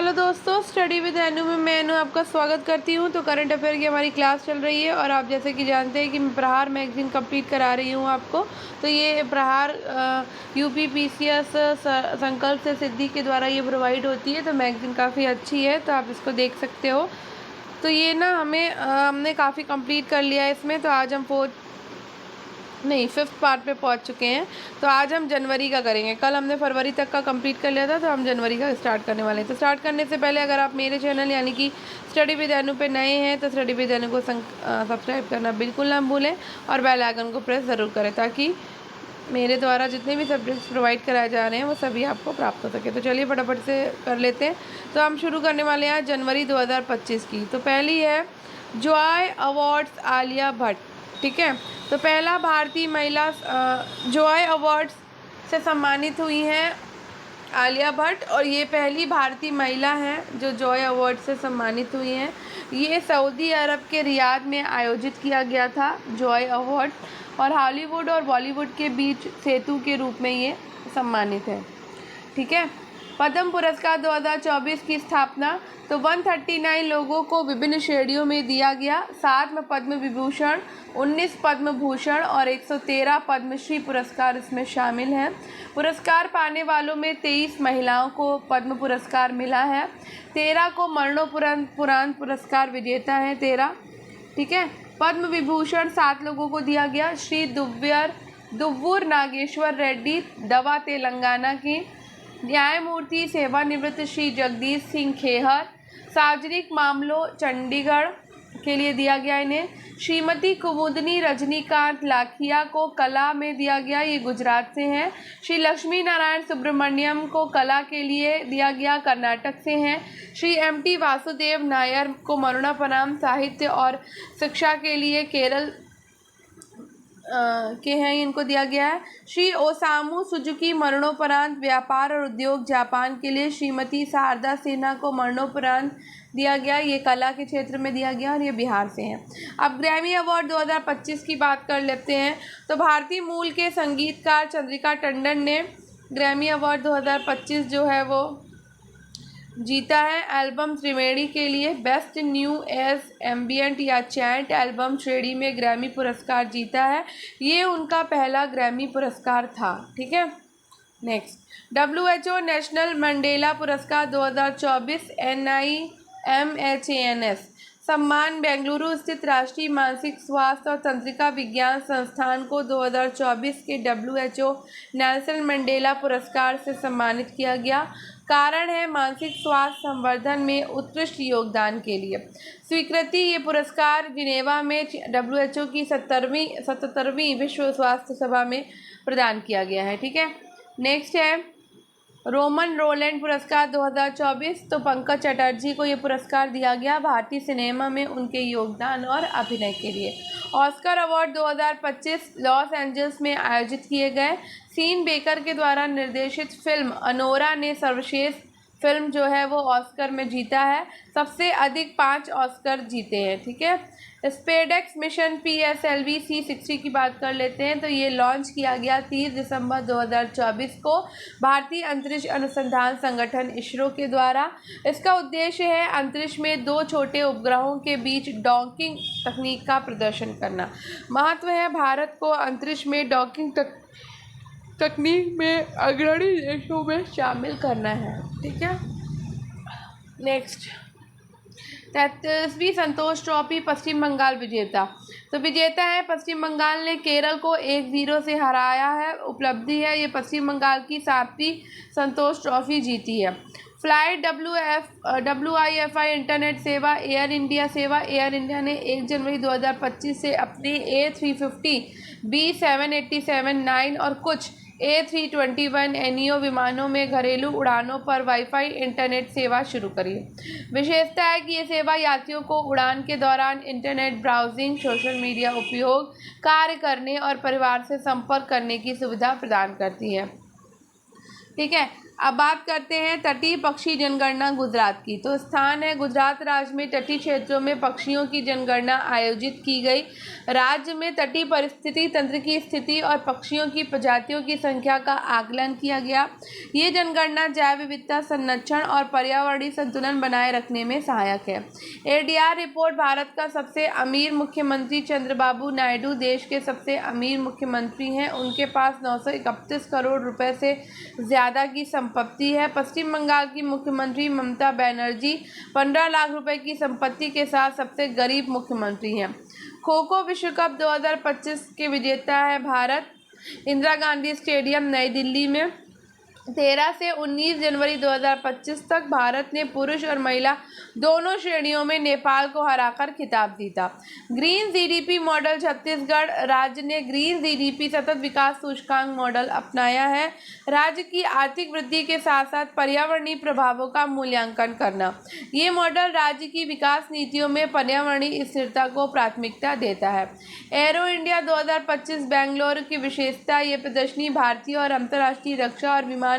Hello दोस्तों, study with अनु में मैं अनु आपका स्वागत करती हूँ। तो करंट अफेयर की हमारी क्लास चल रही है और आप जैसे कि जानते हैं कि मैं प्रहार मैगज़ीन कंप्लीट करा रही हूँ आपको। तो ये प्रहार यूपी पीसीएस संकल्प से सिद्धि के द्वारा ये प्रोवाइड होती है। तो मैगज़ीन काफ़ी अच्छी है, तो आप इसको देख सकते हो। तो ये ना हमने काफ़ी कंप्लीट कर लिया है इसमें। तो आज हम फिफ्थ पार्ट पे पहुंच चुके हैं। तो आज हम जनवरी का करेंगे। कल हमने फरवरी तक का कंप्लीट कर लिया था, तो हम जनवरी का स्टार्ट करने वाले हैं। तो स्टार्ट करने से पहले अगर आप मेरे चैनल यानी कि स्टडी विद अनु पे नए हैं तो स्टडी विद अनु को सब्सक्राइब करना बिल्कुल ना भूलें और बेल आइकन को प्रेस ज़रूर करें ताकि मेरे द्वारा जितने भी सब्जेक्ट्स प्रोवाइड कराए जा रहे हैं वो सभी आपको प्राप्त हो सके। तो चलिए फटाफट से कर लेते हैं। तो हम शुरू करने वाले हैं जनवरी 2025 की। तो पहली है जॉय अवार्ड्स आलिया भट्ट। ठीक है, तो पहला भारतीय महिला जॉय अवार्ड्स से सम्मानित हुई हैं आलिया भट्ट, और ये पहली भारतीय महिला हैं जो जॉय अवार्ड से सम्मानित हुई हैं। ये सऊदी अरब के रियाद में आयोजित किया गया था जॉय अवार्ड, और हॉलीवुड और बॉलीवुड के बीच सेतु के रूप में ये सम्मानित है। ठीक है, पद्म पुरस्कार 2024 की स्थापना। तो 139 लोगों को विभिन्न श्रेणियों में दिया गया। 7 में पद्म विभूषण, 19 पद्म भूषण और 113 पद्मश्री पुरस्कार इसमें शामिल हैं। पुरस्कार पाने वालों में 23 महिलाओं को पद्म पुरस्कार मिला है। 13 को मरणोपरांत पुरस्कार विजेता हैं 13। ठीक है, पद्म विभूषण 7 लोगों को दिया गया। श्री दुव्वूर नागेश्वर रेड्डी, दवा तेलंगाना की। न्यायमूर्ति सेवानिवृत्त श्री जगदीश सिंह खेहर, सार्वजनिक मामलों चंडीगढ़ के लिए दिया गया इन्हें। श्रीमती कुमुदनी रजनीकांत लाखिया को कला में दिया गया, ये गुजरात से हैं। श्री लक्ष्मी नारायण सुब्रमण्यम को कला के लिए दिया गया, कर्नाटक से हैं। श्री एमटी वासुदेव नायर को मरणोपरांत साहित्य और शिक्षा के लिए केरल के हैं, इनको दिया गया है। श्री ओसामू सुजुकी मरणोपरांत व्यापार और उद्योग जापान के लिए। श्रीमती शारदा सिन्हा को मरणोपरांत दिया गया, ये कला के क्षेत्र में दिया गया और ये बिहार से हैं। अब ग्रैमी अवार्ड 2025 की बात कर लेते हैं। तो भारतीय मूल के संगीतकार चंद्रिका टंडन ने ग्रैमी अवार्ड 2025 जो है वो जीता है। एल्बम त्रिवेणी के लिए बेस्ट न्यू एज एम्बियंट या चैंट एल्बम श्रेणी में ग्रैमी पुरस्कार जीता है। ये उनका पहला ग्रैमी पुरस्कार था। ठीक है, नेक्स्ट WHO नेशनल मंडेला पुरस्कार 2024 NIMHANS सम्मान बेंगलुरु स्थित राष्ट्रीय मानसिक स्वास्थ्य और तंत्रिका विज्ञान संस्थान को 2024 के WHO नेल्सन मंडेला पुरस्कार से सम्मानित किया गया। कारण है मानसिक स्वास्थ्य संवर्धन में उत्कृष्ट योगदान के लिए स्वीकृति। ये पुरस्कार जिनेवा में WHO की 77वीं विश्व स्वास्थ्य सभा में प्रदान किया गया है। ठीक है, नेक्स्ट है रोमन रोलैंड पुरस्कार 2024। तो पंकज चटर्जी को ये पुरस्कार दिया गया भारतीय सिनेमा में उनके योगदान और अभिनय के लिए। ऑस्कर अवार्ड 2025 लॉस एंजल्स में आयोजित किए गए। सीन बेकर के द्वारा निर्देशित फिल्म अनोरा ने सर्वश्रेष्ठ फिल्म जो है वो ऑस्कर में जीता है। सबसे अधिक 5 ऑस्कर जीते हैं। ठीक है, स्पेसएक्स मिशन PSLV C60 की बात कर लेते हैं। तो ये लॉन्च किया गया 30 दिसंबर 2024 को भारतीय अंतरिक्ष अनुसंधान संगठन इसरो के द्वारा। इसका उद्देश्य है अंतरिक्ष में 2 छोटे उपग्रहों के बीच डॉकिंग तकनीक का प्रदर्शन करना। महत्व है भारत को अंतरिक्ष में डॉकिंग तकनीक में अग्रणी देशों में शामिल करना है। ठीक है, नेक्स्ट 33वीं संतोष ट्रॉफी पश्चिम बंगाल विजेता। तो विजेता है पश्चिम बंगाल ने केरल को 1-0 से हराया है। उपलब्धि है ये पश्चिम बंगाल की 7वीं संतोष ट्रॉफी जीती है। फ्लाइट WIFI इंटरनेट सेवा एयर इंडिया सेवा। एयर इंडिया ने 1 जनवरी 2025 से अपने A350 B787-9 और कुछ A321 NEO विमानों में घरेलू उड़ानों पर वाईफाई इंटरनेट सेवा शुरू करी। विशेषता है कि ये सेवा यात्रियों को उड़ान के दौरान इंटरनेट ब्राउजिंग, सोशल मीडिया उपयोग, कार्य करने और परिवार से संपर्क करने की सुविधा प्रदान करती है। ठीक है, अब बात करते हैं तटीय पक्षी जनगणना गुजरात की। तो स्थान है गुजरात राज्य में तटीय क्षेत्रों में पक्षियों की जनगणना आयोजित की गई। राज्य में तटीय परिस्थिति तंत्र की स्थिति और पक्षियों की प्रजातियों की संख्या का आकलन किया गया। ये जनगणना जैव विविधता संरक्षण और पर्यावरणीय संतुलन बनाए रखने में सहायक है। एडीआर रिपोर्ट भारत का सबसे अमीर मुख्यमंत्री चंद्रबाबू नायडू देश के सबसे अमीर मुख्यमंत्री हैं। उनके पास 931 करोड़ रुपए से ज़्यादा की संपत्ति है। पश्चिम बंगाल की मुख्यमंत्री ममता बनर्जी 15 लाख रुपए की संपत्ति के साथ सबसे गरीब मुख्यमंत्री हैं। खो खो विश्व कप 2025 के विजेता है भारत। इंदिरा गांधी स्टेडियम नई दिल्ली में 13 से 19 जनवरी 2025 तक भारत ने पुरुष और महिला दोनों श्रेणियों में नेपाल को हराकर खिताब जीता। ग्रीन जीडीपी मॉडल छत्तीसगढ़ राज्य ने ग्रीन जीडीपी सतत विकास सूचकांक मॉडल अपनाया है। राज्य की आर्थिक वृद्धि के साथ साथ पर्यावरणीय प्रभावों का मूल्यांकन करना। ये मॉडल राज्य की विकास नीतियों में पर्यावरणीय स्थिरता को प्राथमिकता देता है। एरो इंडिया 2025 बेंगलुरु की विशेषता, ये प्रदर्शनी भारतीय और अंतर्राष्ट्रीय रक्षा और विमानन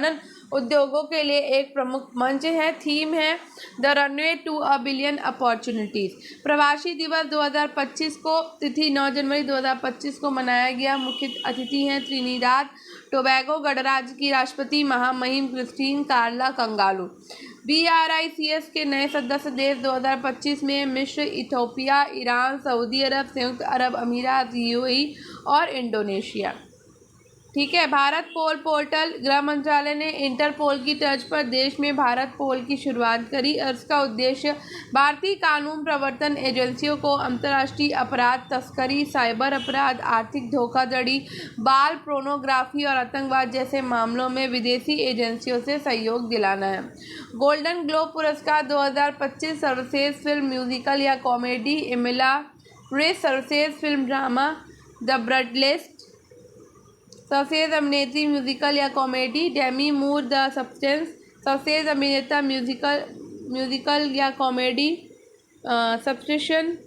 उद्योगों के लिए एक प्रमुख मंच है। थीम है the runway to a billion opportunities. Pravasi Divas 2025 को तिथि 9 जनवरी 2025 को मनाया गया। मुख्य अतिथि हैं त्रिनिदाद टोबैगो गणराज्य की राष्ट्रपति महामहिम क्रिस्टीन कार्ला कंगालू। BRICS के नए सदस्य देश 2025 में मिस्र, इथोपिया, ईरान, सऊदी अरब, संयुक्त अरब अमीरात, UAE और इंडोनेशिया। ठीक है। भारत पोल पोर्टल, गृह मंत्रालय ने इंटरपोल की तर्ज पर देश में भारत पोल की शुरुआत करी और इसका उद्देश्य भारतीय कानून प्रवर्तन एजेंसियों को अंतर्राष्ट्रीय अपराध, तस्करी, साइबर अपराध, आर्थिक धोखाधड़ी, बाल पोर्नोग्राफी और आतंकवाद जैसे मामलों में विदेशी एजेंसियों से सहयोग दिलाना है। गोल्डन ग्लोब पुरस्कार 2025 सर्वश्रेष्ठ फिल्म म्यूजिकल या कॉमेडी एमिला रेस, सर्वश्रेष्ठ फिल्म ड्रामा द ब्लडलिस्ट, सर्वश्रेष्ठ अभिनेत्री म्यूजिकल या comedy Demi Moore The Substance, सर्वश्रेष्ठ अभिनेता म्यूजिकल या comedy Sebastian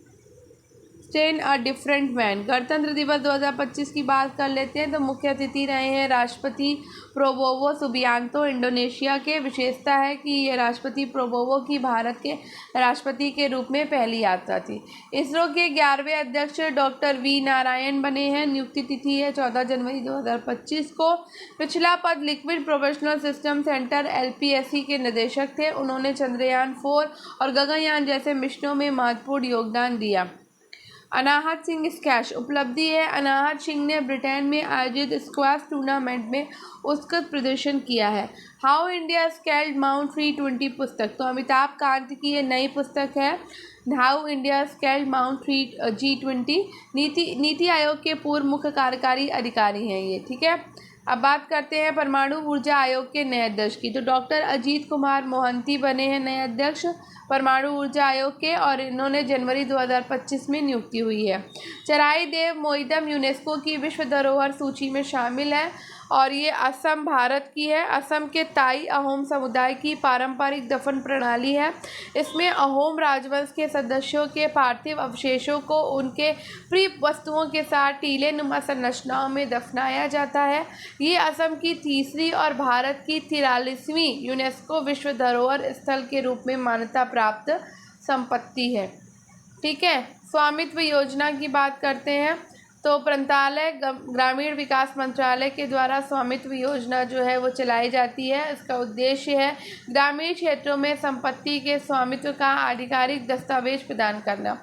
Stan A Different Man. Ganatantra Divas 2025 की बात कर लेते हैं। तो मुख्य अतिथि रहे हैं राष्ट्रपति प्रोबोवो सुबियांतो इंडोनेशिया के। विशेषता है कि ये राष्ट्रपति प्रोबोवो की भारत के राष्ट्रपति के रूप में पहली यात्रा थी। इसरो के 11वें अध्यक्ष डॉक्टर V नारायण बने हैं। नियुक्ति तिथि है 14 जनवरी 2025 को। पिछला पद liquid professional system centre LPSC के निदेशक थे। उन्होंने चंद्रयान 4 और गगनयान जैसे मिशनों में महत्वपूर्ण योगदान दिया। अनाहत सिंह स्क्वैश उपलब्धि है। अनाहत सिंह ने ब्रिटेन में आयोजित स्क्वैश टूर्नामेंट में उत्कृष्ट प्रदर्शन किया है। How India scaled mount T20 पुस्तक, तो अमिताभ कांत की ये नई पुस्तक है। How India scaled mount G20। NITI Aayog के पूर्व मुख्य कार्यकारी अधिकारी हैं ये। ठीक है। अब बात करते हैं परमाणु ऊर्जा आयोग के नए अध्यक्ष की। तो डॉक्टर अजीत कुमार मोहंती बने हैं नए अध्यक्ष परमाणु ऊर्जा आयोग के और इन्होंने जनवरी 2025 में नियुक्ति हुई है। चराई देव मोइदम यूनेस्को की विश्व धरोहर सूची में शामिल है और ये असम भारत की है। असम के ताई अहोम समुदाय की पारंपरिक दफन प्रणाली है। इसमें अहोम राजवंश के सदस्यों के पार्थिव अवशेषों को उनके प्रिय वस्तुओं के साथ टीले नुमा संरचनाओं में दफनाया जाता है। ये असम की तीसरी और भारत की 43वीं यूनेस्को विश्व धरोहर स्थल के रूप में मान्यता प्राप्त संपत्ति है। ठीक है। स्वामित्व योजना की बात करते हैं। तो मंत्रालय ग्रामीण विकास मंत्रालय के द्वारा स्वामित्व योजना जो है वो चलाई जाती है। इसका उद्देश्य है ग्रामीण क्षेत्रों में संपत्ति के स्वामित्व का आधिकारिक दस्तावेज प्रदान करना।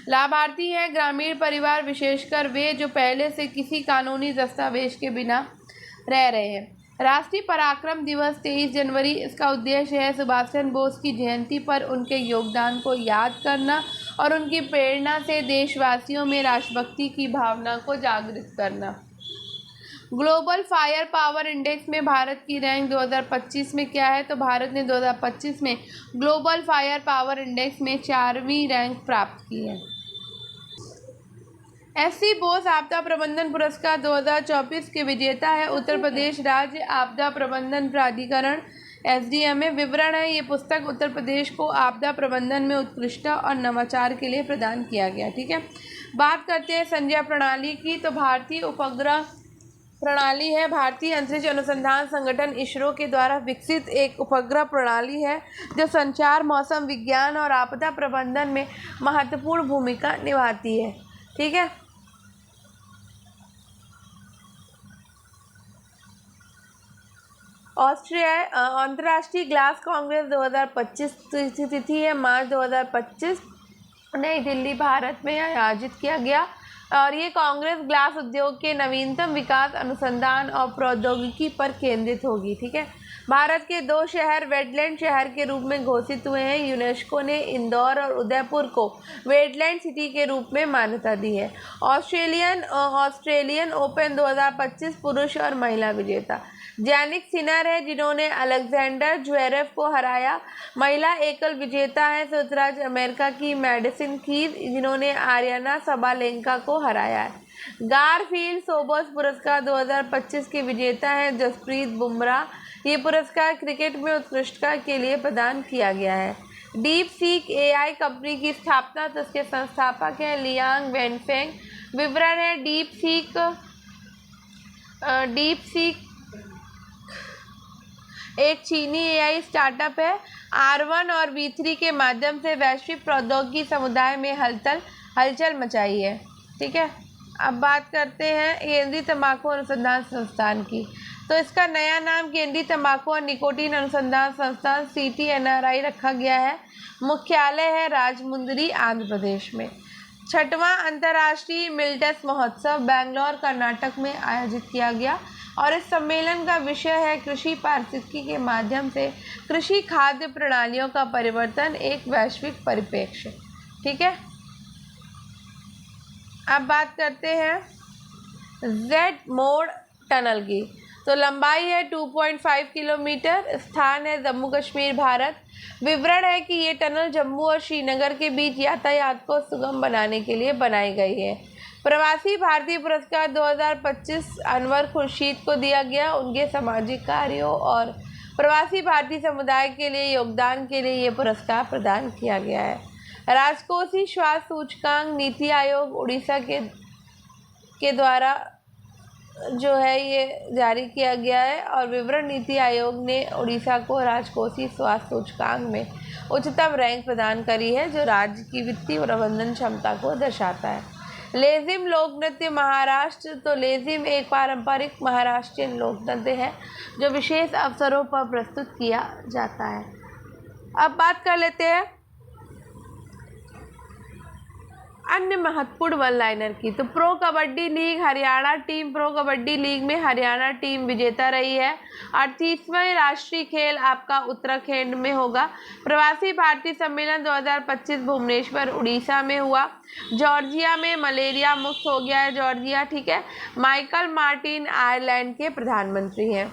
लाभार्थी हैं ग्रामीण परिवार, विशेषकर वे जो पहले से किसी कानूनी दस्तावेज के बिना रह रहे हैं। राष्ट्रीय पराक्रम दिवस 23 जनवरी, इसका उद्देश्य है सुभाष चंद्र बोस की जयंती पर उनके योगदान को याद करना और उनकी प्रेरणा से देशवासियों में राष्ट्रभक्ति की भावना को जागृत करना। ग्लोबल फायर पावर इंडेक्स में भारत की रैंक 2025 में क्या है? तो भारत ने 2025 में ग्लोबल फायर पावर इंडेक्स में 4वीं रैंक प्राप्त की है। SC बोस आपदा प्रबंधन पुरस्कार 2024 के विजेता है उत्तर प्रदेश राज्य आपदा प्रबंधन प्राधिकरण SDM में। विवरण है, ये पुस्तक उत्तर प्रदेश को आपदा प्रबंधन में उत्कृष्टता और नवाचार के लिए प्रदान किया गया। ठीक है। बात करते हैं संज्ञा प्रणाली की। तो भारतीय उपग्रह प्रणाली है भारतीय अंतरिक्ष अनुसंधान संगठन इसरो के द्वारा विकसित एक उपग्रह प्रणाली है जो संचार, मौसम विज्ञान और आपदा प्रबंधन में महत्वपूर्ण भूमिका निभाती है। ठीक है। ऑस्ट्रिया अंतर्राष्ट्रीय ग्लास कांग्रेस 2025 तिथि है मार्च 2025, नई दिल्ली भारत में आयोजित किया गया और ये कांग्रेस ग्लास उद्योग के नवीनतम विकास, अनुसंधान और प्रौद्योगिकी पर केंद्रित होगी। ठीक है। भारत के 2 शहर वेटलैंड शहर के रूप में घोषित हुए हैं। यूनेस्को ने इंदौर और उदयपुर को वेटलैंड सिटी के रूप में मान्यता दी है। ऑस्ट्रेलियन ओपन 2025 पुरुष और महिला विजेता जैनिक सिनर है जिन्होंने अलेक्जेंडर ज्वेरेव को हराया। महिला एकल विजेता है सुतराज अमेरिका की मैडिसन कीज जिन्होंने आर्याना सबालेंका को हराया है। गारफील्ड सोबर्स पुरस्कार 2025 के विजेता हैं जसप्रीत बुमराह। ये पुरस्कार क्रिकेट में उत्कृष्टता के लिए प्रदान किया गया है। डीप सीक एआई कंपनी की स्थापना तो इसके संस्थापक हैं लियांग वेनफेंग। विवरण है डीप सीक एक चीनी एआई स्टार्टअप है। R1 और V3 के माध्यम से वैश्विक प्रौद्योगिकी समुदाय में हलचल मचाई है। ठीक है। अब बात करते हैं केंद्रीय तंबाकू अनुसंधान संस्थान की। तो इसका नया नाम केंद्रीय तंबाकू और निकोटीन अनुसंधान संस्थान CTNRI रखा गया है। मुख्यालय है राजमुंदरी, आंध्र प्रदेश में। 6वां अंतर्राष्ट्रीय मिल्टस महोत्सव बेंगलोर, कर्नाटक में आयोजित किया गया और इस सम्मेलन का विषय है कृषि पारिस्थितिकी के माध्यम से कृषि खाद्य प्रणालियों का परिवर्तन, एक वैश्विक परिप्रेक्ष्य। ठीक है। अब बात करते हैं जेड मोड़ टनल की। तो लंबाई है 2.5 किलोमीटर, स्थान है जम्मू कश्मीर, भारत। विवरण है कि ये टनल जम्मू और श्रीनगर के बीच यातायात को सुगम बनाने के लिए बनाई गई है। प्रवासी भारतीय पुरस्कार 2025 अनवर खुर्शीद को दिया गया। उनके सामाजिक कार्यों और प्रवासी भारतीय समुदाय के लिए योगदान के लिए ये पुरस्कार प्रदान किया गया है। राजकोषीय स्वास्थ्य सूचकांक नीति आयोग उड़ीसा के द्वारा जो है ये जारी किया गया है और विवरण नीति आयोग ने उड़ीसा को राजकोषीय स्वास्थ्य सूचकांक में उच्चतम रैंक प्रदान करी है जो राज्य की वित्तीय प्रबंधन क्षमता को दर्शाता है। लेजिम लोक नृत्य महाराष्ट्र। तो लेजिम एक पारंपरिक महाराष्ट्रीयन लोक नृत्य है जो विशेष अवसरों पर प्रस्तुत किया जाता है। अब बात कर लेते हैं अन्य महत्वपूर्ण वन लाइनर की। तो pro kabaddi league Haryana team, pro kabaddi league में हरियाणा टीम विजेता रही है। 38वां राष्ट्रीय खेल आपका उत्तराखंड में होगा। प्रवासी भारतीय सम्मेलन 2025 भुवनेश्वर उड़ीसा में हुआ। जॉर्जिया में मलेरिया मुक्त हो गया है जॉर्जिया। ठीक है। माइकल मार्टिन आयरलैंड के प्रधानमंत्री हैं।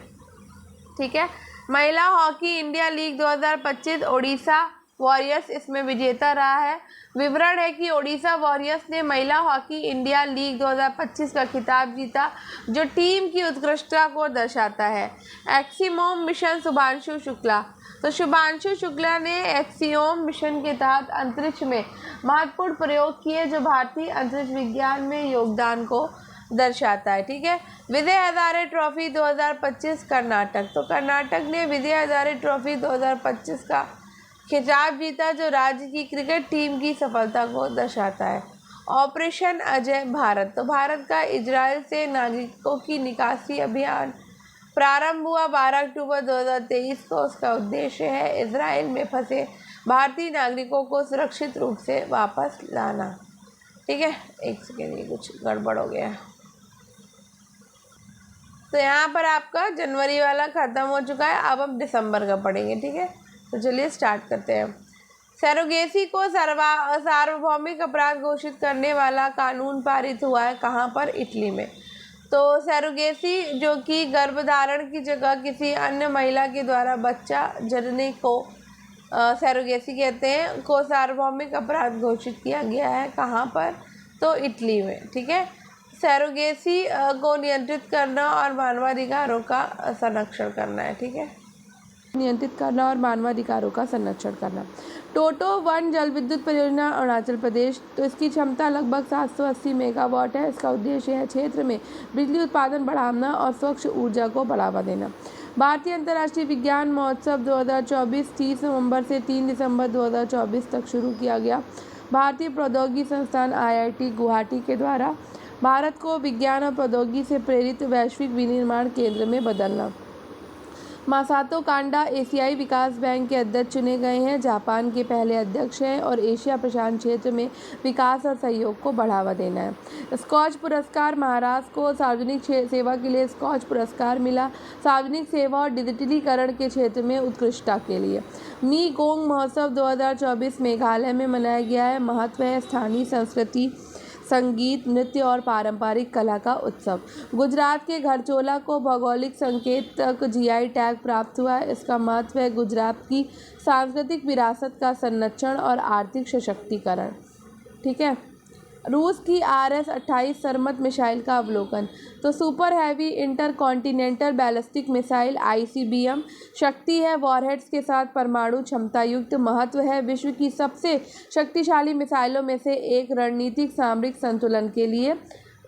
ठीक है। महिला hockey India league 2025 Odisha warriors इसमें विजेता रहा है। विवरण है कि ओडिशा वॉरियर्स ने महिला हॉकी इंडिया लीग 2025 का खिताब जीता जो टीम की उत्कृष्टता को दर्शाता है। Axiom mission Shubhanshu Shukla. तो शुभांशु शुक्ला ने एक्सियोम मिशन के तहत अंतरिक्ष में महत्वपूर्ण प्रयोग किए जो भारतीय अंतरिक्ष विज्ञान में योगदान को दर्शाता है। ठीक है। विजय हजारे ट्रॉफी 2025 कर्नाटक। तो कर्नाटक ने विजय हजारे ट्रॉफी 2025 का खिताब जीता जो राज्य की क्रिकेट टीम की सफलता को दर्शाता है। ऑपरेशन अजय भारत। तो भारत का इजराइल से नागरिकों की निकासी अभियान प्रारंभ हुआ 12 अक्टूबर 2023 को। उसका उद्देश्य है इजराइल में फंसे भारतीय नागरिकों को सुरक्षित रूप से वापस लाना। ठीक है। एक सेकेंड, ये कुछ गड़बड़ हो गया। तो यहाँ पर आपका जनवरी वाला ख़त्म हो चुका है। अब हम दिसंबर का पढ़ेंगे। ठीक है। तो चलिए स्टार्ट करते हैं। सरोगेसी को सार्वभौमिक अपराध घोषित करने वाला कानून पारित हुआ है कहाँ पर? इटली में। तो सरोगेसी जो कि गर्भधारण की जगह किसी अन्य महिला के द्वारा बच्चा जनने को सरोगेसी कहते हैं, को सार्वभौमिक अपराध घोषित किया गया है कहाँ पर? तो इटली में। ठीक है। सरोगेसी को नियंत्रित करना और मानवाधिकारों का संरक्षण करना है। ठीक है। नियंत्रित करना और मानवाधिकारों का संरक्षण करना। टोटो 1 जल विद्युत परियोजना अरुणाचल प्रदेश, तो इसकी क्षमता लगभग 780 मेगावाट है। इसका उद्देश्य है क्षेत्र में बिजली उत्पादन बढ़ाना और स्वच्छ ऊर्जा को बढ़ावा देना। भारतीय अंतर्राष्ट्रीय विज्ञान महोत्सव 2024 30 नवंबर से 3 दिसंबर 2024 तक शुरू किया गया। भारतीय प्रौद्योगिकी संस्थान IIT गुवाहाटी के द्वारा भारत को विज्ञान और प्रौद्योगिकी से प्रेरित वैश्विक विनिर्माण केंद्र में बदलना। मासातो कांडा एशियाई विकास बैंक के अध्यक्ष चुने गए हैं, जापान के पहले अध्यक्ष हैं और एशिया प्रशांत क्षेत्र में विकास और सहयोग को बढ़ावा देना है। स्कॉच पुरस्कार, महाराष्ट्र को सार्वजनिक सेवा के लिए स्कॉच पुरस्कार मिला, सार्वजनिक सेवा और डिजिटलीकरण के क्षेत्र में उत्कृष्टता के लिए। मी गोंग महोत्सव 2024 मेघालय में मनाया गया है। महत्व है स्थानीय संस्कृति, संगीत, नृत्य और पारंपरिक कला का उत्सव। गुजरात के घरचोला को भौगोलिक संकेतक GI टैग प्राप्त हुआ है। इसका महत्व है गुजरात की सांस्कृतिक विरासत का संरक्षण और आर्थिक सशक्तिकरण। ठीक है। रूस की RS-28 सरमत मिसाइल का अवलोकन। तो super heavy inter continental ballistic missile ICBM शक्ति है वॉरहेड्स के साथ परमाणु क्षमता युक्त। महत्व है विश्व की सबसे शक्तिशाली मिसाइलों में से एक रणनीतिक सामरिक संतुलन के लिए।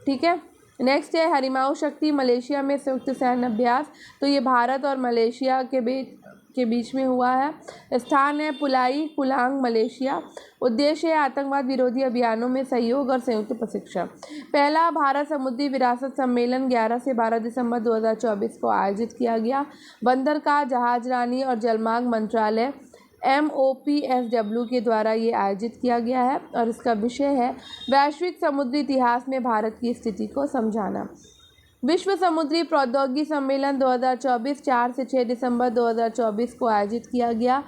ठीक है। नेक्स्ट है हरिमाऊ शक्ति मलेशिया में संयुक्त सैन्य अभ्यास। तो ये भारत और मलेशिया के बीच में हुआ है। स्थान है पुलाई पुलांग मलेशिया। उद्देश्य है आतंकवाद विरोधी अभियानों में सहयोग और संयुक्त प्रशिक्षण। पहला भारत समुद्री विरासत सम्मेलन 11 से 12 दिसंबर 2024 को आयोजित किया गया। बंदरगाह, जहाजरानी और जलमार्ग मंत्रालय MOPFW के द्वारा ये आयोजित किया गया है और इसका विषय है वैश्विक समुद्री इतिहास में भारत की स्थिति को समझाना। विश्व समुद्री प्रौद्योगिकी सम्मेलन 2024 4 से 6 दिसंबर 2024 को आयोजित किया गया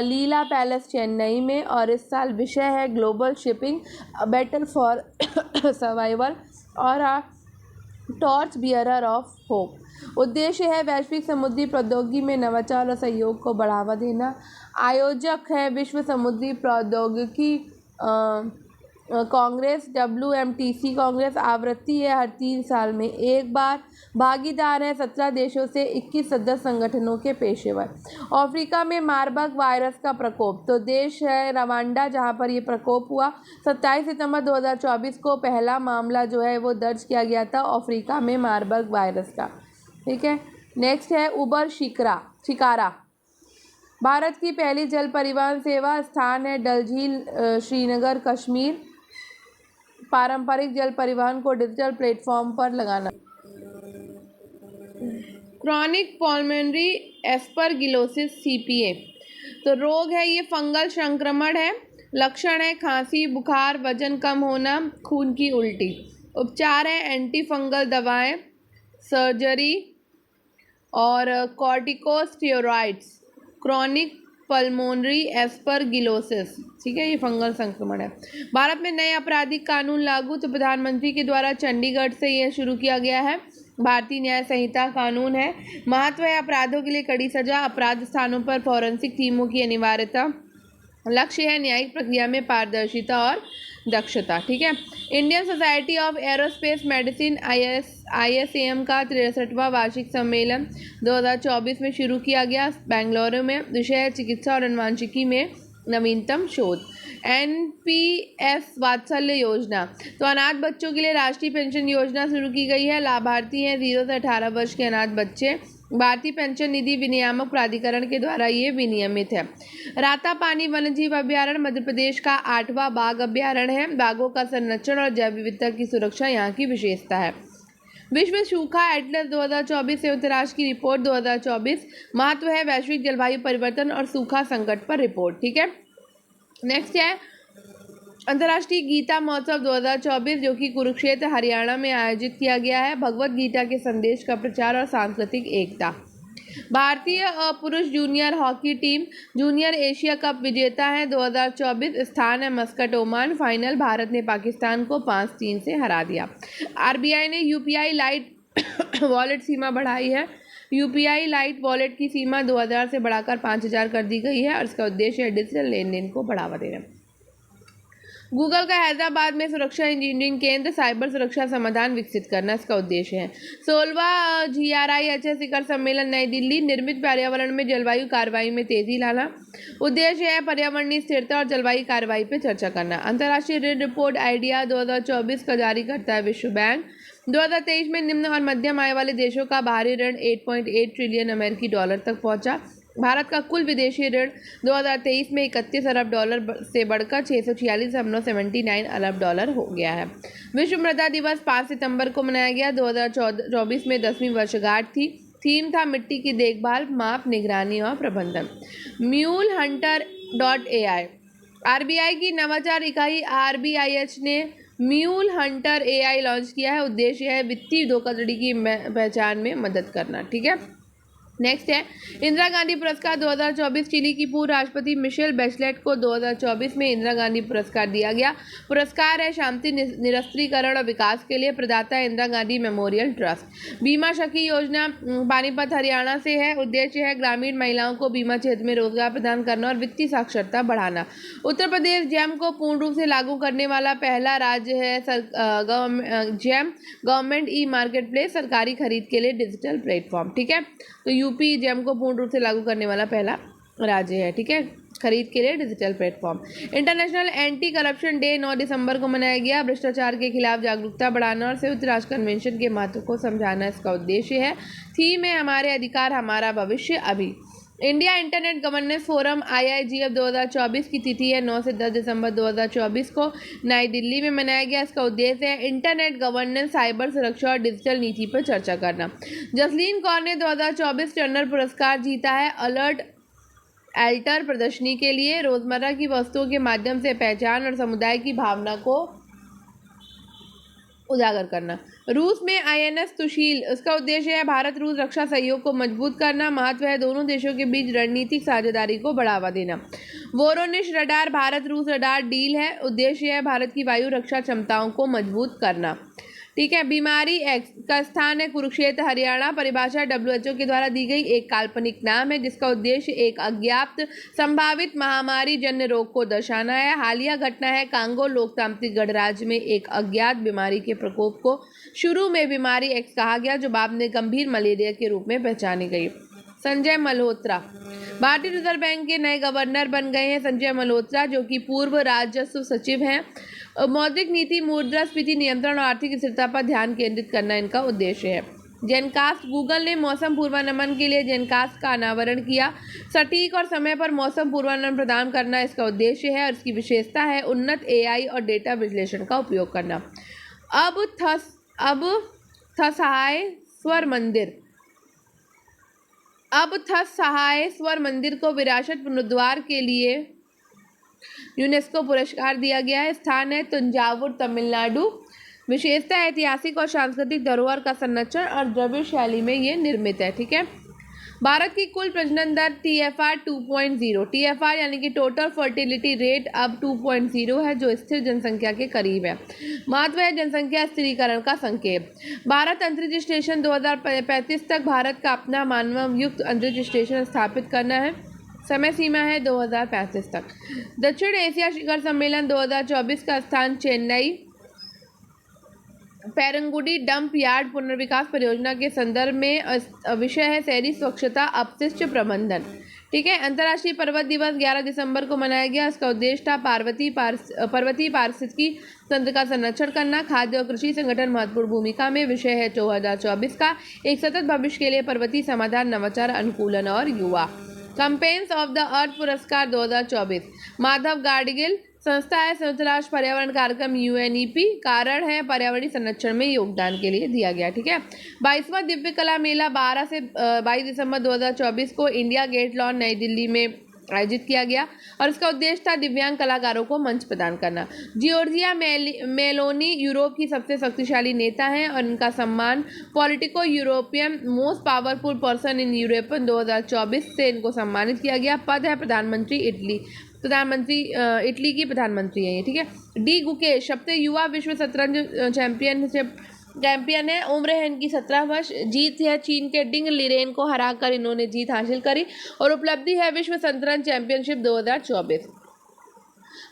लीला पैलेस चेन्नई में और इस साल विषय है global shipping, battle for survival और टॉर्च बियरर ऑफ होप। उद्देश्य है वैश्विक समुद्री प्रौद्योगिकी में नवाचार और सहयोग को बढ़ावा देना। आयोजक है विश्व समुद्री प्रौद्योगिकी कांग्रेस WMTC कांग्रेस। आवृत्ति है हर 3 साल में एक बार। भागीदार है 17 देशों से 21 सदस्य संगठनों के पेशेवर। अफ्रीका में मार्बर्ग वायरस का प्रकोप। तो देश है रवांडा जहां पर ये प्रकोप हुआ। 27 सितंबर 2024 को पहला मामला जो है वो दर्ज किया गया था अफ्रीका में मार्बर्ग वायरस का। ठीक है। नेक्स्ट है उबर शिकारा, भारत की पहली जल परिवहन सेवा। स्थान है डल झील श्रीनगर कश्मीर। पारंपरिक जल परिवहन को डिजिटल प्लेटफॉर्म पर लगाना। क्रॉनिक पल्मोनरी एस्परगिलोसिस CPA, तो रोग है ये फंगल संक्रमण है। लक्षण है खांसी, बुखार, वजन कम होना, खून की उल्टी। उपचार है एंटी फंगल दवाएं, सर्जरी और कॉर्टिकोस्टेरॉइड्स। क्रॉनिक पल्मोनरी एस्परगिलोसिस, ठीक है, ये फंगल संक्रमण है। भारत में नए आपराधिक कानून लागू। तो प्रधानमंत्री के द्वारा चंडीगढ़ से यह शुरू किया गया है। भारतीय न्याय संहिता कानून है। महत्व है अपराधों के लिए कड़ी सजा, अपराध स्थानों पर फॉरेंसिक टीमों की अनिवार्यता। लक्ष्य है न्यायिक प्रक्रिया में पारदर्शिता और दक्षता। ठीक है। Indian society of aerospace medicine ISAM का 63वां वार्षिक सम्मेलन 2024 में शुरू किया गया बेंगलुरु में। विषय है चिकित्सा और अनुवांशिकी में नवीनतम शोध। NPS वात्सल्य योजना, तो अनाथ बच्चों के लिए राष्ट्रीय पेंशन योजना शुरू की गई है। लाभार्थी हैं 0 से 18 वर्ष के अनाथ बच्चे। भारतीय पेंशन निधि विनियामक प्राधिकरण के द्वारा ये विनियमित है। रातापानी वन्यजीव अभ्यारण्य मध्य प्रदेश का 8वां बाघ अभ्यारण्य है। बाघों का संरक्षण और जैव विविधता की सुरक्षा यहाँ की विशेषता है। विश्व सूखा एटलस 2024 संयुक्त राष्ट्र की रिपोर्ट 2024। महत्व है वैश्विक जलवायु परिवर्तन और सूखा संकट पर रिपोर्ट। ठीक है। नेक्स्ट है अंतर्राष्ट्रीय गीता महोत्सव 2024 जो कि कुरुक्षेत्र हरियाणा में आयोजित किया गया है। भगवत गीता के संदेश का प्रचार और सांस्कृतिक एकता। भारतीय पुरुष junior hockey team junior Asia cup विजेता है 2024। स्थान है मस्कट ओमान। फाइनल भारत ने पाकिस्तान को 5-3 से हरा दिया। RBI ने UPI लाइट वॉलेट सीमा बढ़ाई है। UPI लाइट वॉलेट की सीमा 2000 से बढ़ाकर 5000 कर दी गई है और इसका उद्देश्य है डिजिटल लेन देन को बढ़ावा देना। गूगल का हैदराबाद में सुरक्षा इंजीनियरिंग केंद्र साइबर सुरक्षा समाधान विकसित करना इसका उद्देश्य है। 16वां GRIHS शिखर सम्मेलन नई दिल्ली, निर्मित पर्यावरण में जलवायु कार्रवाई में तेजी लाना। उद्देश्य है पर्यावरणीय स्थिरता और जलवायु कार्रवाई पर चर्चा करना। अंतर्राष्ट्रीय ऋण रिपोर्ट आइडिया 2024 का जारी करता है विश्व बैंक। 2023 में निम्न और मध्यम आय वाले देशों का बाहरी ऋण 8.8 ट्रिलियन अमेरिकी डॉलर तक पहुंचा। भारत का कुल विदेशी ऋण 2023 में 31 अरब डॉलर से बढ़कर 646.79 अरब डॉलर हो गया है। विश्व मृदा दिवस 5 सितंबर को मनाया गया। 2024 में 10वीं वर्षगांठ थी। थीम था मिट्टी की देखभाल, माप, निगरानी और प्रबंधन। MuleHunter.ai RBI की नवाचार इकाई RBIH ने म्यूल हंटर AI लॉन्च किया है। उद्देश्य है वित्तीय धोखाधड़ी की पहचान में मदद करना। ठीक है, नेक्स्ट है इंदिरा गांधी पुरस्कार 2024। चिली की पूर्व राष्ट्रपति मिशेल बैचलेट को 2024 में इंदिरा गांधी पुरस्कार दिया गया। पुरस्कार है शांति, निरस्त्रीकरण और विकास के लिए। प्रदाता है इंदिरा गांधी मेमोरियल ट्रस्ट। बीमा सखी योजना पानीपत हरियाणा से है। उद्देश्य है ग्रामीण महिलाओं को बीमा क्षेत्र में रोजगार प्रदान करना और वित्तीय साक्षरता बढ़ाना। उत्तर प्रदेश जेम को पूर्ण रूप से लागू करने वाला पहला राज्य है। GeM government e market place, सरकारी खरीद के लिए डिजिटल प्लेटफॉर्म। ठीक है, तो यूपी जेम को पूर्ण रूप से लागू करने वाला पहला राज्य है। ठीक है, खरीद के लिए digital platform. International anti corruption day 9 दिसंबर को मनाया गया। भ्रष्टाचार के खिलाफ जागरूकता बढ़ाना और संयुक्त राष्ट्र कन्वेंशन के महत्व को समझाना इसका उद्देश्य है। थीम है हमारे अधिकार हमारा भविष्य अभी। India internet governance forum IIGF 2024 की तिथि है 9 से 10 दिसंबर 2024 को नई दिल्ली में मनाया गया। इसका उद्देश्य है इंटरनेट गवर्नेंस, साइबर सुरक्षा और डिजिटल नीति पर चर्चा करना। जसलीन कौर ने 2024 टर्नर पुरस्कार जीता है अलर्ट एल्टर प्रदर्शनी के लिए। रोजमर्रा की वस्तुओं के माध्यम से पहचान और समुदाय की भावना को उजागर करना। रूस में INS सुशील, उसका उद्देश्य है भारत रूस रक्षा सहयोग को मजबूत करना। महत्व है दोनों देशों के बीच रणनीतिक साझेदारी को बढ़ावा देना। वोरोनिश रडार भारत रूस रडार डील है। उद्देश्य है भारत की वायु रक्षा क्षमताओं को मजबूत करना। ठीक है, बीमारी एक्स का स्थान है कुरुक्षेत्र हरियाणा। परिभाषा WHO के द्वारा दी गई एक काल्पनिक नाम है जिसका उद्देश्य एक अज्ञात संभावित महामारी जन्य रोग को दर्शाना है। हालिया घटना है कांगो लोकतांत्रिक गणराज्य में एक अज्ञात बीमारी के प्रकोप को शुरू में बीमारी एक्स कहा गया जो बाद में गंभीर मलेरिया के रूप में पहचानी गई। संजय मल्होत्रा भारतीय रिजर्व बैंक के नए गवर्नर बन गए हैं। संजय मल्होत्रा जो कि पूर्व राजस्व सचिव हैं। मौद्रिक नीति, मुद्रास्फीति नियंत्रण और आर्थिक स्थिरता पर ध्यान केंद्रित करना इनका उद्देश्य है। जेनकास्ट गूगल ने मौसम पूर्वानुमान के लिए जेनकास्ट का अनावरण किया। सटीक और समय पर मौसम पूर्वानुमान प्रदान करना इसका उद्देश्य है और इसकी विशेषता है उन्नत AI और डेटा विश्लेषण का उपयोग करना। अब थस सहाय स्वर मंदिर को विरासत पुनरुद्धार के लिए यूनेस्को पुरस्कार दिया गया है। स्थान है तंजावुर तमिलनाडु। विशेषता ऐतिहासिक और सांस्कृतिक धरोहर का संरक्षण और द्रविड़ शैली में ये निर्मित है। ठीक है, भारत की कुल प्रजनन दर TFR 2.0 TFR यानी कि टोटल फर्टिलिटी रेट अब 2.0 है जो स्थिर जनसंख्या के करीब है। महत्व है जनसंख्या स्थिरीकरण का संकेत। भारत अंतरिक्ष स्टेशन 2035 तक भारत का अपना मानव युक्त अंतरिक्ष स्टेशन स्थापित करना है। समय सीमा है 2035 तक। दक्षिण एशिया शिखर सम्मेलन 2024 का स्थान चेन्नई पेरंगुडी डंप यार्ड पुनर्विकास परियोजना के संदर्भ में विषय है शहरी स्वच्छता अपशिष्ट प्रबंधन। ठीक है, अंतर्राष्ट्रीय पर्वत दिवस 11 दिसंबर को मनाया गया। इसका उद्देश्य था पर्वतीय पारिस्थितिकी तंत्र का संरक्षण करना। खाद्य और कृषि संगठन महत्वपूर्ण भूमिका में। विषय है 2024 का एक सतत भविष्य के लिए पर्वतीय समाधान, नवाचार, अनुकूलन और युवा। कंपेन्स ऑफ द अर्थ पुरस्कार 2024 माधव गाडगिल संस्था है। संयुक्त राष्ट्र पर्यावरण कार्यक्रम UNEP कारण है पर्यावरणीय संरक्षण में योगदान के लिए दिया गया। ठीक है, 22वां दिव्य कला मेला 12 से 22 दिसंबर 2024 को इंडिया गेट लॉन नई दिल्ली में आयोजित किया गया और इसका उद्देश्य था दिव्यांग कलाकारों को मंच प्रदान करना। जियोर्जिया मेलोनी यूरोप की सबसे शक्तिशाली नेता हैं और इनका सम्मान politico European most powerful person in Europe 2024 से इनको सम्मानित किया गया। पद है प्रधानमंत्री इटली की प्रधानमंत्री है ये। ठीक है, डी गुकेश सबसे युवा विश्व शतरंज चैंपियन है। उम्र है इनकी 17 वर्ष। जीत है चीन के डिंग लिरेन को हराकर इन्होंने जीत हासिल करी और उपलब्धि है विश्व शतरंज चैंपियनशिप 2024।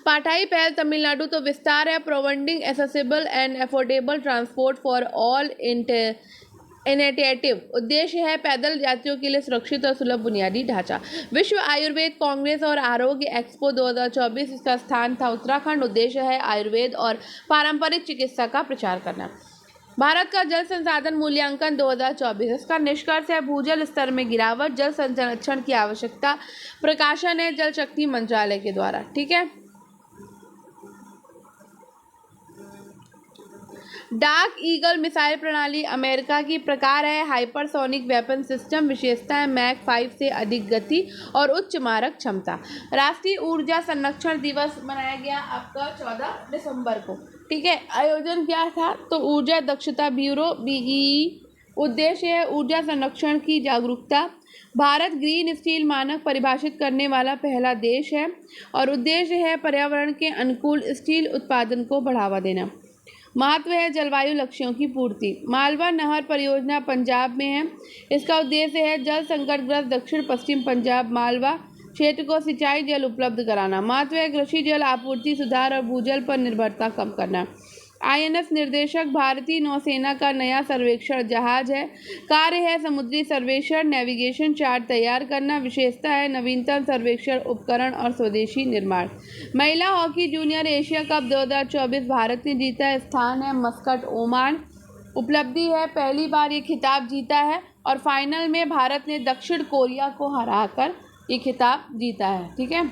पाठाई पहल तमिलनाडु तो विस्तार है providing accessible and affordable transport for all initiative उद्देश्य है पैदल यात्रियों के लिए सुरक्षित और सुलभ बुनियादी ढांचा। विश्व आयुर्वेद कांग्रेस और आरोग्य एक्सपो 2024 इसका स्थान था उत्तराखंड। उद्देश्य है आयुर्वेद और पारंपरिक चिकित्सा का प्रचार करना। भारत का जल संसाधन मूल्यांकन 2024 इसका निष्कर्ष है भूजल स्तर में गिरावट, जल संरक्षण की आवश्यकता। प्रकाशन है जल शक्ति मंत्रालय के द्वारा। ठीक है। डार्क ईगल मिसाइल प्रणाली अमेरिका की। प्रकार है हाइपरसोनिक वेपन सिस्टम। विशेषता है मैक 5 से अधिक गति और उच्च मारक क्षमता। राष्ट्रीय ऊर्जा संरक्षण दिवस मनाया गया आपका 14 दिसंबर को। ठीक है। आयोजन क्या था तो ऊर्जा दक्षता ब्यूरो BEE। उद्देश्य है ऊर्जा संरक्षण की जागरूकता। भारत ग्रीन स्टील मानक परिभाषित करने वाला पहला देश है और उद्देश्य है पर्यावरण के अनुकूल स्टील उत्पादन को बढ़ावा देना। महत्व है जलवायु लक्ष्यों की पूर्ति। मालवा नहर परियोजना पंजाब में है। इसका उद्देश्य है जल संकटग्रस्त दक्षिण पश्चिम पंजाब मालवा क्षेत्र को सिंचाई जल उपलब्ध कराना। महत्व है कृषि जल आपूर्ति सुधार और भूजल पर निर्भरता कम करना। INS निर्देशक भारतीय नौसेना का नया सर्वेक्षण जहाज है। कार्य है समुद्री सर्वेक्षण नेविगेशन चार्ट तैयार करना। विशेषता है नवीनतम सर्वेक्षण उपकरण और स्वदेशी निर्माण। महिला hockey junior Asia cup 2024 Bharat ने जीता है। स्थान है मस्कट ओमान। उपलब्धि है पहली बार ये खिताब जीता है और फाइनल में भारत ने दक्षिण कोरिया को हराकर ये खिताब जीता है। ठीक है।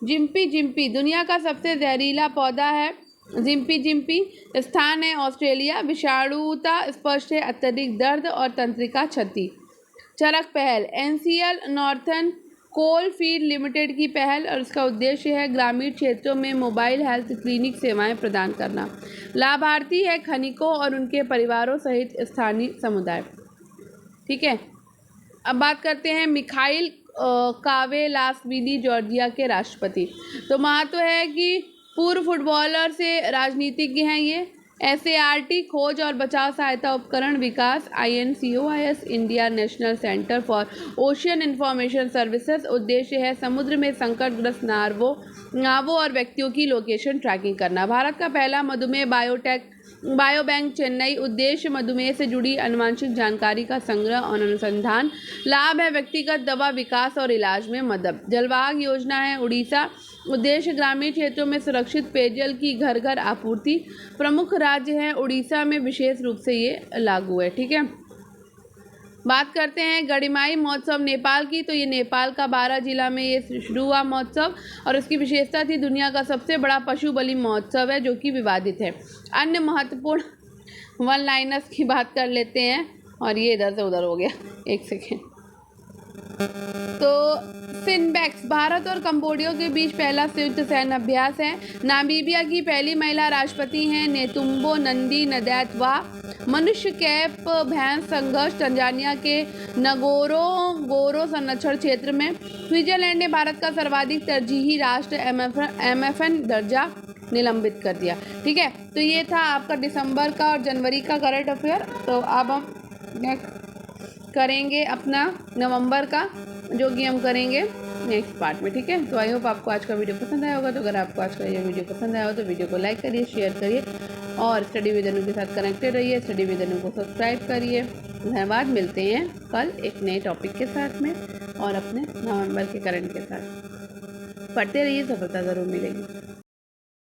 जिम्पी जिम्पी दुनिया का सबसे जहरीला पौधा है। जिम्पी जिम्पी स्थान है ऑस्ट्रेलिया। विषाणुता स्पष्ट है अत्यधिक दर्द और तंत्रिका क्षति। चरक पहल NCL northern coal field limited की पहल और इसका उद्देश्य है ग्रामीण क्षेत्रों में मोबाइल हेल्थ क्लिनिक सेवाएं प्रदान करना। लाभार्थी है खनिकों और उनके परिवारों सहित स्थानीय समुदाय। ठीक है। अब बात करते हैं मिखाइल कावेलासविली जॉर्जिया के राष्ट्रपति। तो महत्व है कि पूर्व फुटबॉलर से राजनीतिज्ञ हैं ये। SART खोज और बचाव सहायता उपकरण विकास INCOIS India national centre for ocean information services. उद्देश्य है समुद्र में संकटग्रस्त नावों और व्यक्तियों की लोकेशन ट्रैकिंग करना। भारत का पहला मधुमेह बायोबैंक चेन्नई। उद्देश्य मधुमेह से जुड़ी आनुवंशिक जानकारी का संग्रह और अनुसंधान। लाभ है व्यक्तिगत दवा विकास और इलाज में मदद। जलवाहक योजना है उड़ीसा। उद्देश्य ग्रामीण क्षेत्रों में सुरक्षित पेयजल की घर घर आपूर्ति। प्रमुख राज्य है उड़ीसा में विशेष रूप से ये लागू है। ठीक है। बात करते हैं गढ़िमाई महोत्सव नेपाल की। तो ये नेपाल का 12 जिला में ये शुरू हुआ महोत्सव और इसकी विशेषता थी दुनिया का सबसे बड़ा पशु बलि महोत्सव है जो कि विवादित है। अन्य महत्वपूर्ण वन लाइनर्स की बात कर लेते हैं और ये इधर से उधर हो गया एक सेकेंड। तो सिनबैक्स भारत और कंबोडिया के बीच पहला संयुक्त सैन्य अभ्यास है। नामीबिया की पहली महिला राष्ट्रपति हैं नेतुम्बो नंदी नदैतवा। मनुष्य कैप भैंस संघर्ष तंजानिया के नगोरोंगोरो संरक्षण क्षेत्र में। स्विट्जरलैंड ने भारत का सर्वाधिक तरजीही राष्ट्र MFN दर्जा निलंबित कर दिया। ठीक है। तो ये था आपका दिसंबर का और जनवरी का करंट अफेयर। तो अब हम नेक्स्ट करेंगे अपना नवंबर का जो कि हम करेंगे नेक्स्ट पार्ट में। ठीक है। तो आई होप आपको आज का वीडियो पसंद आया होगा। तो अगर आपको आज का ये वीडियो पसंद आया हो तो वीडियो को लाइक करिए, शेयर करिए और स्टडी विद अनु के साथ कनेक्टेड रहिए। स्टडी विद अनु को सब्सक्राइब करिए। धन्यवाद। मिलते हैं कल एक नए टॉपिक के साथ में और अपने नवंबर के करंट के साथ। पढ़ते रहिए, सफलता ज़रूर मिलेगी।